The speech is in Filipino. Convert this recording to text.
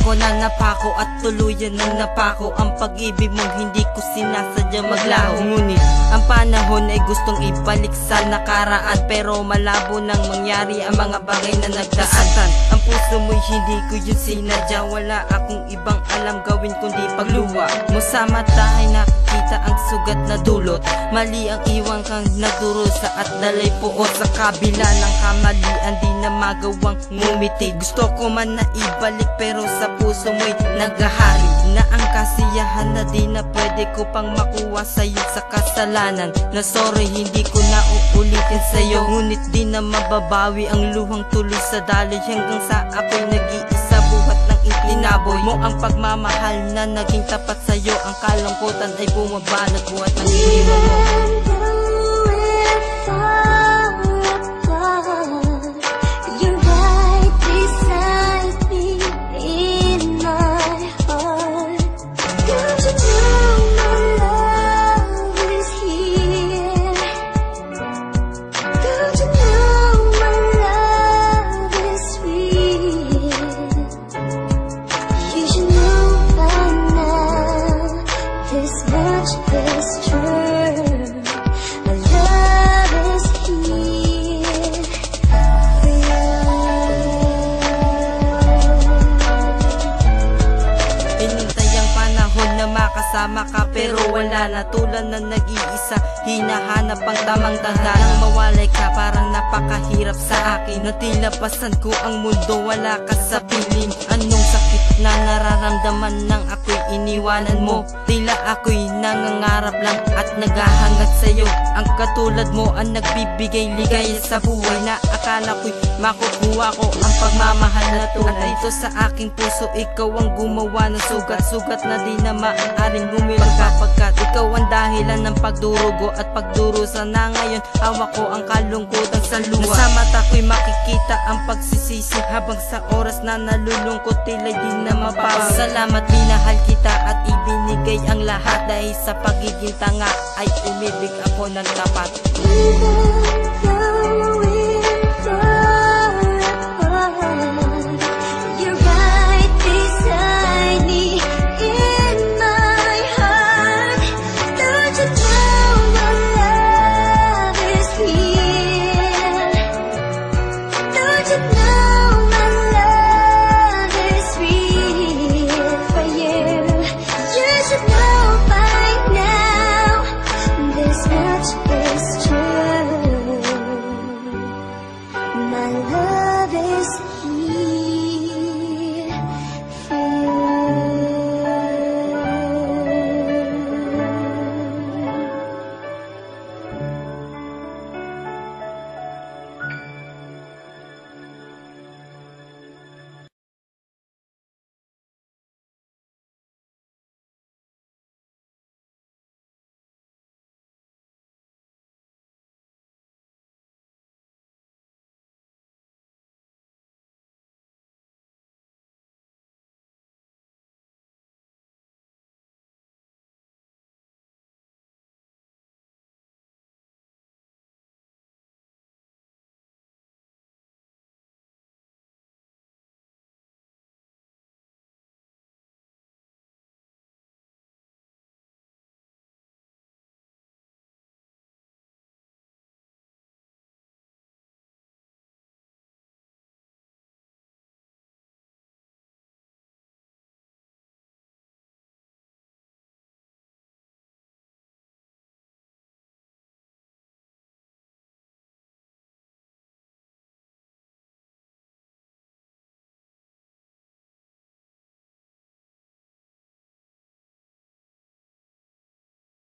ko na napako at tuluyan na napako. Ang pag-ibig mong hindi ko sinasadya maglaho. Ngunit ang panahon ay gustong ibalik sa nakaraan, pero malabo nang mangyari ang mga bagay na nagdaan. Ang puso mo'y hindi ko yun sinadya. Wala akong ibang alam gawin kundi pagluwa mo sa mata ay nakikita ang sugat na dulot. Mali ang iwan kang nagdurusa at dalay puot. Sa kabila ng kamalian di na magawang ngumiti. Gusto ko man na ibalik pero sa puso mo'y naghahari na ang kasiyahan na di na pwede ko pang makuha sa'yo. Sa kasalanan na sorry hindi ko na uulitin sa'yo. Ngunit di na mababawi ang luhang tuloy sa daloy hanggang sa ako'y nag-iisa buhat ng itinaboy mo ang pagmamahal na naging tapat sa'yo. Ang kalungkutan ay bumabalot buhat ng iniwan mo. Makasama ka pero wala na, tulad na nag-iisa. Hinahanap ang tamang tanda. Nang mawalay ka parang napakahirap sa akin. Natilapasan ko ang mundo, wala ka sa piling. Anong sakit na nararamdaman nang ako'y iniwanan mo? Tila ako'y nangangarap lang at naghahangad sa'yo. Ang katulad mo ang nagbibigay ligaya sa buhay na akala ko'y makukuha ko ang pagmamahal na tunay. At dito sa aking puso ikaw ang gumawa ng sugat na di na maaaring humilong kapagkat ikaw ang dahilan ng pagdurugo at pagdurusa na ngayon hawak ko ang kalungkutan sa luha. Sa mata ko'y makikita ang pagsisisi habang sa oras na nalulungkot tila di na mapawi. Salamat minahal kita at ibinigay ang lahat. Dahil sa pagiging tanga ay umibig ako ng tapat.